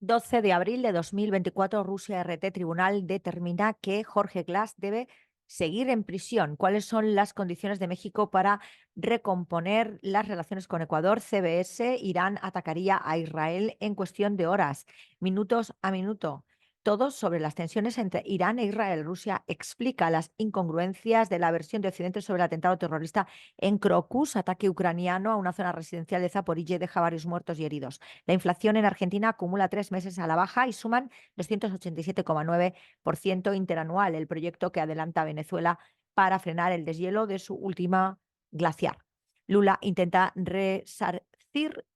12 de abril de 2024, Rusia RT Tribunal determina que Jorge Glass debe seguir en prisión. ¿Cuáles son las condiciones de México para recomponer las relaciones con Ecuador? CBS, Irán atacaría a Israel en cuestión de horas, minutos a minuto. Todo sobre las tensiones entre Irán e Israel. Rusia explica las incongruencias de la versión de Occidente sobre el atentado terrorista en Crocus, ataque ucraniano a una zona residencial de Zaporilla, deja varios muertos y heridos. La inflación en Argentina acumula 3 meses a la baja y suman 287,9% interanual, el proyecto que adelanta Venezuela para frenar el deshielo de su última glaciar. Lula intenta resarcir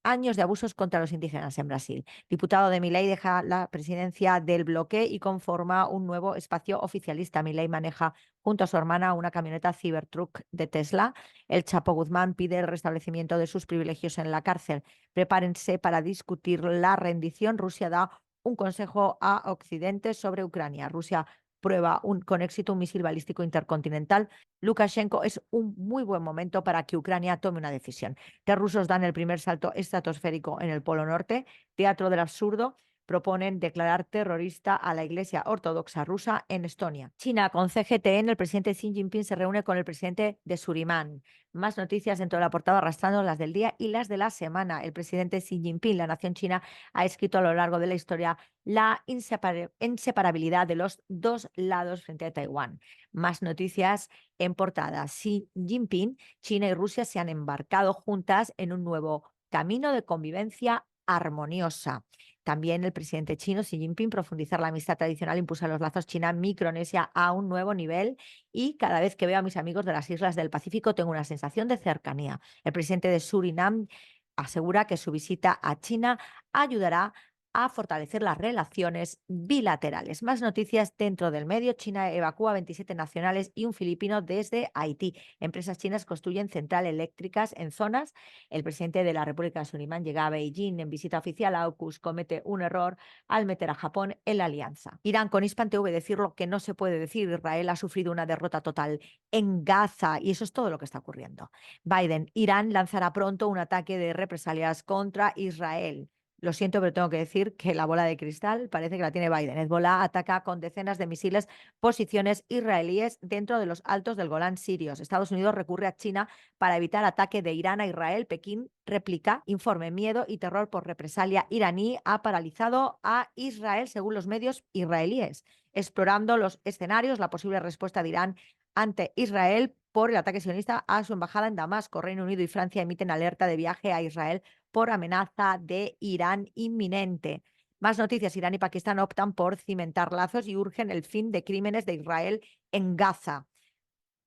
años de abusos contra los indígenas en Brasil. Diputado de Milei deja la presidencia del bloque y conforma un nuevo espacio oficialista. Milei maneja junto a su hermana una camioneta Cybertruck de Tesla. El Chapo Guzmán pide el restablecimiento de sus privilegios en la cárcel. Prepárense para discutir la rendición. Rusia da un consejo a Occidente sobre Ucrania. Rusia prueba con éxito un misil balístico intercontinental. Lukashenko es un muy buen momento para que Ucrania tome una decisión. Los rusos dan el primer salto estratosférico en el Polo Norte. Teatro del absurdo. Proponen declarar terrorista a la Iglesia Ortodoxa rusa en Estonia. China con CGTN, el presidente Xi Jinping se reúne con el presidente de Surinam. Más noticias dentro de la portada arrastrando las del día y las de la semana. El presidente Xi Jinping, la nación china, ha escrito a lo largo de la historia la inseparabilidad de los dos lados frente a Taiwán. Más noticias en portada. Xi Jinping, China y Rusia se han embarcado juntas en un nuevo camino de convivencia armoniosa. También el presidente chino Xi Jinping profundizar la amistad tradicional, impulsa los lazos China-Micronesia a un nuevo nivel y cada vez que veo a mis amigos de las islas del Pacífico tengo una sensación de cercanía. El presidente de Surinam asegura que su visita a China ayudará a fortalecer las relaciones bilaterales. Más noticias dentro del medio. China evacúa 27 nacionales y un filipino desde Haití. Empresas chinas construyen centrales eléctricas en zonas. El presidente de la República de Surinam llega a Beijing en visita oficial. AUKUS comete un error al meter a Japón en la alianza. Irán con Hispan TV decir lo que no se puede decir. Israel ha sufrido una derrota total en Gaza y eso es todo lo que está ocurriendo. Biden, Irán lanzará pronto un ataque de represalias contra Israel. Lo siento, pero tengo que decir que la bola de cristal parece que la tiene Biden. Hezbolá ataca con decenas de misiles posiciones israelíes dentro de los altos del Golán sirios. Estados Unidos recurre a China para evitar ataque de Irán a Israel. Pekín replica informe: miedo y terror por represalia iraní ha paralizado a Israel, según los medios israelíes, explorando los escenarios, la posible respuesta de Irán ante Israel por el ataque sionista a su embajada en Damasco. Reino Unido y Francia emiten alerta de viaje a Israel por amenaza de Irán inminente. Más noticias. Irán y Pakistán optan por cimentar lazos y urgen el fin de crímenes de Israel en Gaza.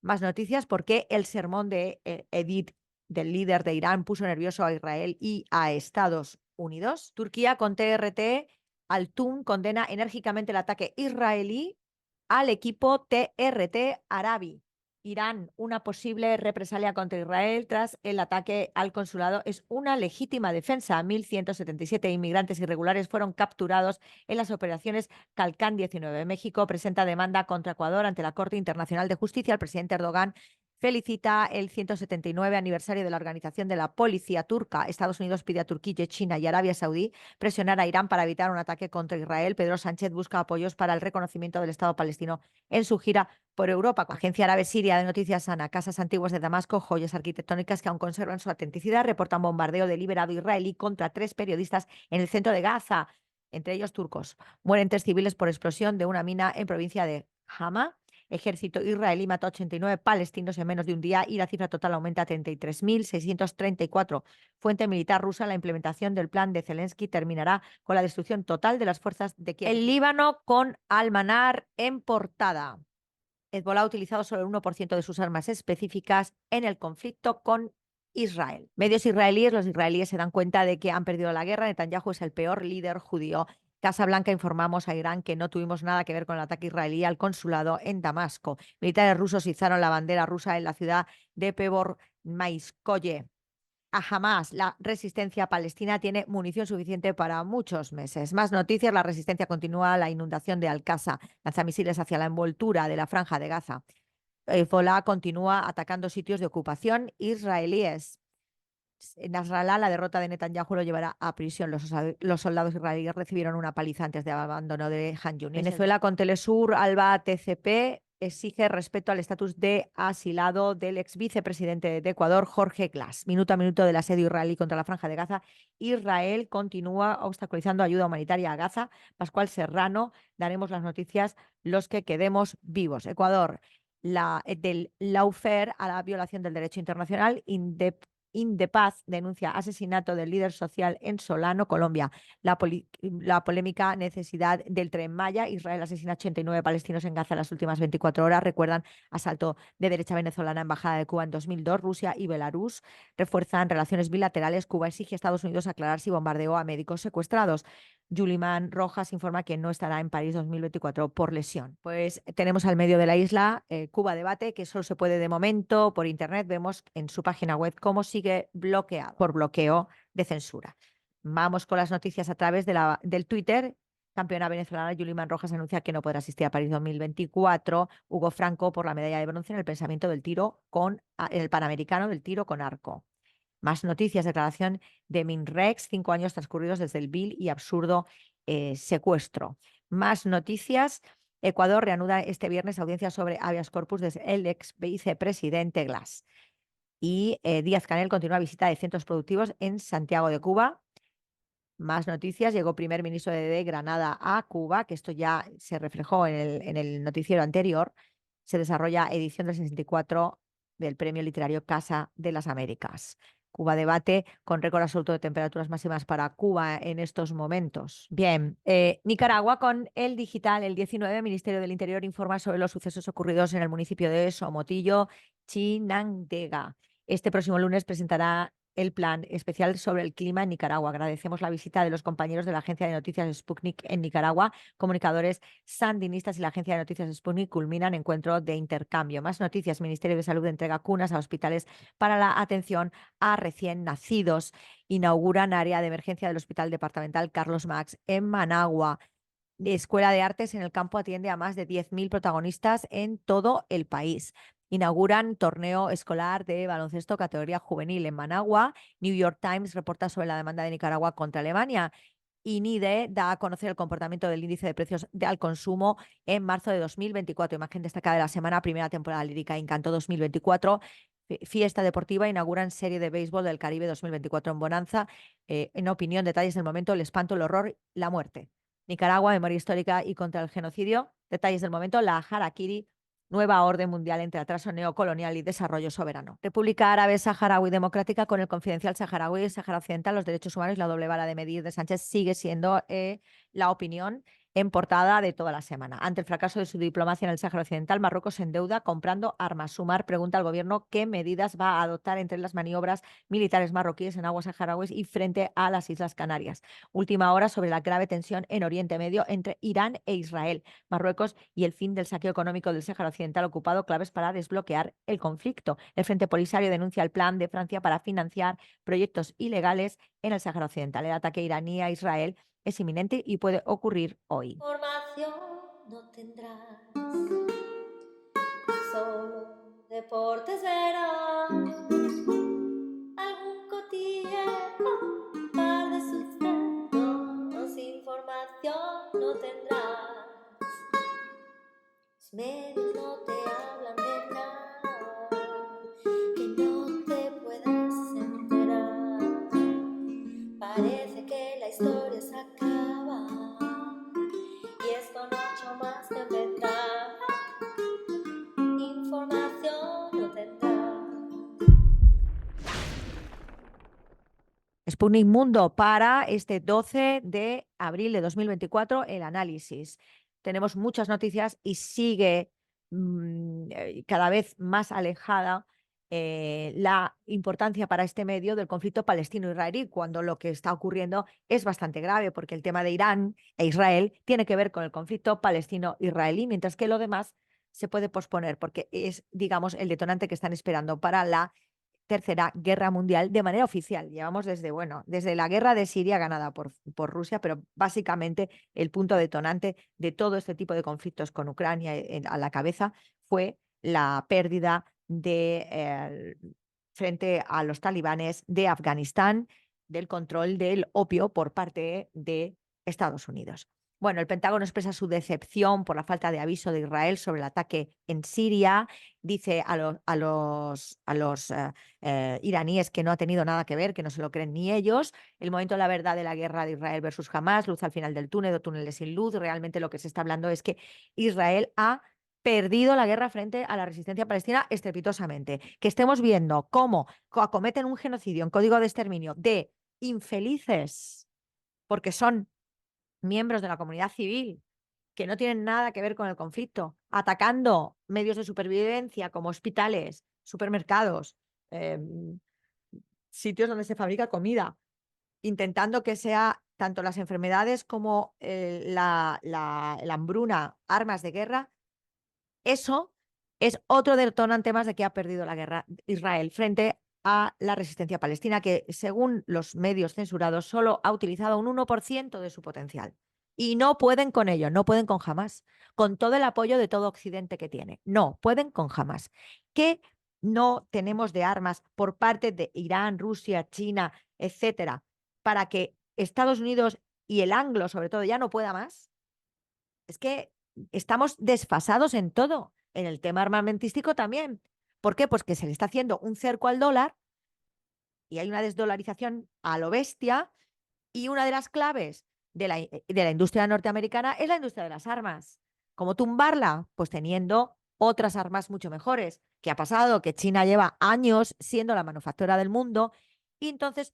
Más noticias. ¿Por qué el sermón de Edith, del líder de Irán, puso nervioso a Israel y a Estados Unidos? Turquía con TRT. Altun condena enérgicamente el ataque israelí al equipo TRT Arabi. Irán, una posible represalia contra Israel tras el ataque al consulado es una legítima defensa. 1.177 inmigrantes irregulares fueron capturados en las operaciones Calcán 19. México presenta demanda contra Ecuador ante la Corte Internacional de Justicia. El presidente Erdogan felicita el 179 aniversario de la Organización de la Policía Turca. Estados Unidos pide a Turquía, China y Arabia Saudí presionar a Irán para evitar un ataque contra Israel. Pedro Sánchez busca apoyos para el reconocimiento del Estado palestino en su gira por Europa. Agencia Árabe Siria de Noticias ANA, casas antiguas de Damasco, joyas arquitectónicas que aún conservan su autenticidad, reportan bombardeo deliberado israelí contra 3 periodistas en el centro de Gaza, entre ellos turcos. Mueren 3 civiles por explosión de una mina en provincia de Hama. Ejército israelí mató a 89 palestinos en menos de un día y la cifra total aumenta a 33.634. Fuente militar rusa: la implementación del plan de Zelensky terminará con la destrucción total de las fuerzas de Kiev. El Líbano con Al-Manar en portada. Hezbolá ha utilizado solo el 1% de sus armas específicas en el conflicto con Israel. Medios israelíes, los israelíes se dan cuenta de que han perdido la guerra. Netanyahu es el peor líder judío. Casa Blanca: informamos a Irán que no tuvimos nada que ver con el ataque israelí al consulado en Damasco. Militares rusos izaron la bandera rusa en la ciudad de Pevor-Maiskoye. A Hamas, la resistencia palestina tiene munición suficiente para muchos meses. Más noticias. La resistencia continúa. La inundación de Al-Aqsa, lanzamisiles hacia la envoltura de la franja de Gaza. Hezbolá continúa atacando sitios de ocupación israelíes. Nasrallah, la derrota de Netanyahu lo llevará a prisión. Los soldados israelíes recibieron una paliza antes de abandono de Han Yunis. Venezuela con Telesur, Alba TCP exige respeto al estatus de asilado del ex vicepresidente de Ecuador, Jorge Glass. Minuto a minuto del asedio israelí contra la Franja de Gaza. Israel continúa obstaculizando ayuda humanitaria a Gaza. Pascual Serrano, daremos las noticias los que quedemos vivos. Ecuador, del lawfare a la violación del derecho internacional. Indepaz denuncia asesinato del líder social en Solano, Colombia. La polémica necesidad del Tren Maya. Israel asesina 89 palestinos en Gaza en las últimas 24 horas. Recuerdan asalto de derecha venezolana, embajada de Cuba en 2002. Rusia y Belarus refuerzan relaciones bilaterales. Cuba exige a Estados Unidos aclarar si bombardeó a médicos secuestrados. Yulimán Rojas informa que no estará en París 2024 por lesión. Pues tenemos al medio de la isla Cuba Debate, que solo se puede de momento por internet. Vemos en su página web cómo sigue bloqueado por bloqueo de censura. Vamos con las noticias a través del Twitter. Campeona venezolana Yulimán Rojas anuncia que no podrá asistir a París 2024. Hugo Franco por la medalla de bronce en el pensamiento del tiro en el Panamericano del tiro con arco. Más noticias, declaración de Minrex, 5 años transcurridos desde el vil y absurdo secuestro. Más noticias, Ecuador reanuda este viernes audiencia sobre habeas corpus del ex vicepresidente Glass. Y Díaz-Canel continúa visita de centros productivos en Santiago de Cuba. Más noticias, llegó primer ministro de Granada a Cuba, que esto ya se reflejó en el noticiero anterior. Se desarrolla edición del 64 del Premio Literario Casa de las Américas. Cuba Debate con récord absoluto de temperaturas máximas para Cuba en estos momentos. Bien, Nicaragua con el digital, el 19, Ministerio del Interior informa sobre los sucesos ocurridos en el municipio de Somotillo, Chinandega. Este próximo lunes presentará el plan especial sobre el clima en Nicaragua. Agradecemos la visita de los compañeros de la agencia de noticias Sputnik en Nicaragua. Comunicadores sandinistas y la agencia de noticias Sputnik culminan encuentro de intercambio. Más noticias. Ministerio de Salud entrega cunas a hospitales para la atención a recién nacidos. Inauguran área de emergencia del Hospital Departamental Carlos Marx en Managua. Escuela de Artes en el Campo atiende a más de 10.000 protagonistas en todo el país. Inauguran torneo escolar de baloncesto categoría juvenil en Managua. New York Times reporta sobre la demanda de Nicaragua contra Alemania. INIDE da a conocer el comportamiento del índice de precios al consumo en marzo de 2024. Imagen destacada de la semana, primera temporada lírica Encanto 2024. Fiesta deportiva, inauguran serie de béisbol del Caribe 2024 en Bonanza. En opinión, detalles del momento, el espanto, el horror, la muerte. Nicaragua, memoria histórica y contra el genocidio. Detalles del momento, la harakiri, nueva orden mundial entre atraso neocolonial y desarrollo soberano. República Árabe Saharaui Democrática con el Confidencial Saharaui y Sahara Occidental, los derechos humanos y la doble vara de medir de Sánchez sigue siendo la opinión en portada de toda la semana. Ante el fracaso de su diplomacia en el Sáhara Occidental, Marruecos se endeuda comprando armas. Sumar pregunta al gobierno qué medidas va a adoptar entre las maniobras militares marroquíes en aguas saharauis y frente a las Islas Canarias. Última hora sobre la grave tensión en Oriente Medio entre Irán e Israel, Marruecos y el fin del saqueo económico del Sáhara Occidental ocupado, claves para desbloquear el conflicto. El Frente Polisario denuncia el plan de Francia para financiar proyectos ilegales en el Sáhara Occidental. El ataque iraní a Israel es inminente y puede ocurrir hoy. Información no tendrás, solo deportes verás, algún cotilleo, un par de sucesos, información no tendrás, los medios no te hablan de nada, que no te puedas enterar, parece que la historia se acaba. Y esto no ha hecho más que empezar. Información no tendrá. Sputnik Mundo para este 12 de abril de 2024, el análisis. Tenemos muchas noticias y sigue cada vez más alejada la importancia para este medio del conflicto palestino-israelí, cuando lo que está ocurriendo es bastante grave, porque el tema de Irán e Israel tiene que ver con el conflicto palestino-israelí, mientras que lo demás se puede posponer, porque es, digamos, el detonante que están esperando para la Tercera Guerra Mundial de manera oficial. Llevamos desde la guerra de Siria ganada por Rusia, pero básicamente el punto detonante de todo este tipo de conflictos con Ucrania a la cabeza fue la pérdida frente a los talibanes de Afganistán, del control del opio por parte de Estados Unidos. Bueno, el Pentágono expresa su decepción por la falta de aviso de Israel sobre el ataque en Siria. Dice a los iraníes que no ha tenido nada que ver, que no se lo creen ni ellos. El momento de la verdad de la guerra de Israel versus Hamás, luz al final del túnel o túneles sin luz. Realmente lo que se está hablando es que Israel ha perdido la guerra frente a la resistencia palestina estrepitosamente. Que estemos viendo cómo acometen un genocidio en código de exterminio de infelices, porque son miembros de la comunidad civil que no tienen nada que ver con el conflicto, atacando medios de supervivencia como hospitales, supermercados, sitios donde se fabrica comida, intentando que sea tanto las enfermedades como la hambruna, armas de guerra. Eso es otro detonante más de que ha perdido la guerra Israel frente a la resistencia palestina, que según los medios censurados solo ha utilizado un 1% de su potencial. Y no pueden con ello, no pueden con Hamás, con todo el apoyo de todo Occidente que tiene. No pueden con Hamás. ¿Qué no tenemos de armas por parte de Irán, Rusia, China, etcétera, para que Estados Unidos y el anglo, sobre todo, ya no pueda más? Es que estamos desfasados en todo, en el tema armamentístico también. ¿Por qué? Pues que se le está haciendo un cerco al dólar y hay una desdolarización a lo bestia, y una de las claves de la industria norteamericana es la industria de las armas. ¿Cómo tumbarla? Pues teniendo otras armas mucho mejores. ¿Qué ha pasado? Que China lleva años siendo la manufactura del mundo y entonces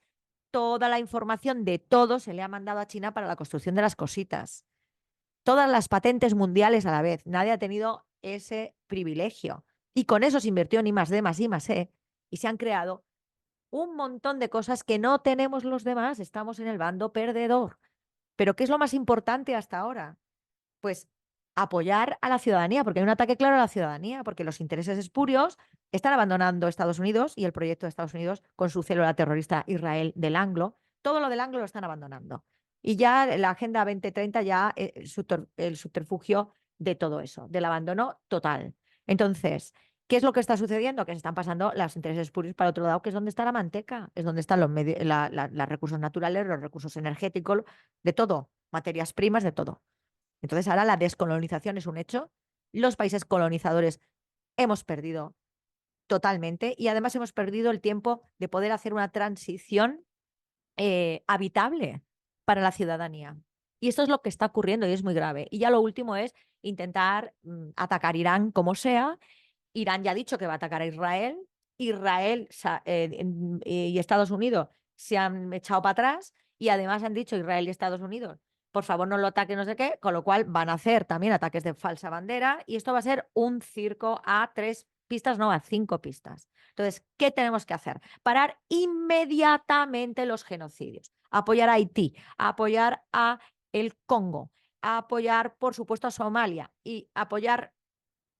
toda la información de todo se le ha mandado a China para la construcción de las cositas. Todas las patentes mundiales a la vez. Nadie ha tenido ese privilegio. Y con eso se invirtió en I+D+, I+E, y se han creado un montón de cosas que no tenemos los demás. Estamos en el bando perdedor. Pero ¿qué es lo más importante hasta ahora? Pues apoyar a la ciudadanía, porque hay un ataque claro a la ciudadanía, porque los intereses espurios están abandonando Estados Unidos y el proyecto de Estados Unidos con su célula terrorista Israel del Anglo. Todo lo del Anglo lo están abandonando. Y ya la Agenda 2030 ya el subterfugio de todo eso, del abandono total. Entonces, ¿qué es lo que está sucediendo? Que se están pasando los intereses espurios para otro lado, que es donde está la manteca, es donde están los recursos naturales, los recursos energéticos, de todo, materias primas, de todo. Entonces ahora la descolonización es un hecho. Los países colonizadores hemos perdido totalmente y además hemos perdido el tiempo de poder hacer una transición habitable para la ciudadanía. Y esto es lo que está ocurriendo y es muy grave. Y ya lo último es intentar atacar Irán como sea. Irán ya ha dicho que va a atacar a Israel. Israel y Estados Unidos se han echado para atrás y además han dicho Israel y Estados Unidos, por favor no lo ataquen, no sé qué, con lo cual van a hacer también ataques de falsa bandera y esto va a ser un circo a 3 pistas, no, a 5 pistas. Entonces, ¿qué tenemos que hacer? Parar inmediatamente los genocidios, apoyar a Haití, apoyar a el Congo, apoyar, por supuesto, a Somalia y apoyar,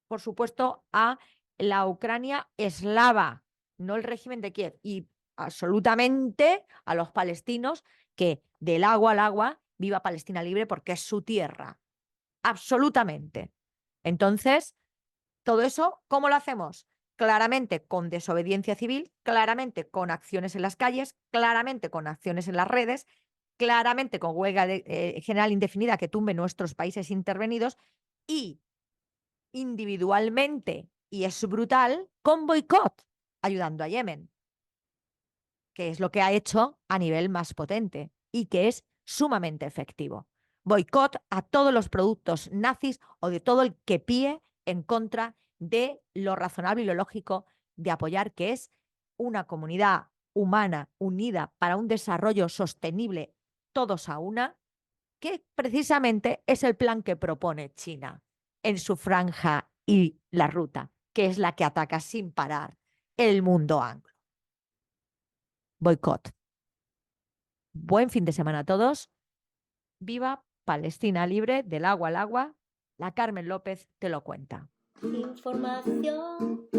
por supuesto, a la Ucrania eslava, no el régimen de Kiev, y absolutamente a los palestinos, que del agua al agua, viva Palestina libre porque es su tierra. Absolutamente. Entonces, todo eso, ¿cómo lo hacemos? Claramente con desobediencia civil, claramente con acciones en las calles, claramente con acciones en las redes, claramente con huelga general indefinida que tumbe nuestros países intervenidos y individualmente, y es brutal, con boicot, ayudando a Yemen, que es lo que ha hecho a nivel más potente y que es sumamente efectivo. Boicot a todos los productos nazis o de todo el que píe en contra de lo razonable y lo lógico de apoyar, que es una comunidad humana unida para un desarrollo sostenible, todos a una, que precisamente es el plan que propone China en su franja y la ruta, que es la que ataca sin parar el mundo anglo. Boicot. Buen fin de semana a todos. Viva Palestina libre, del agua al agua. La Carmen López te lo cuenta. Información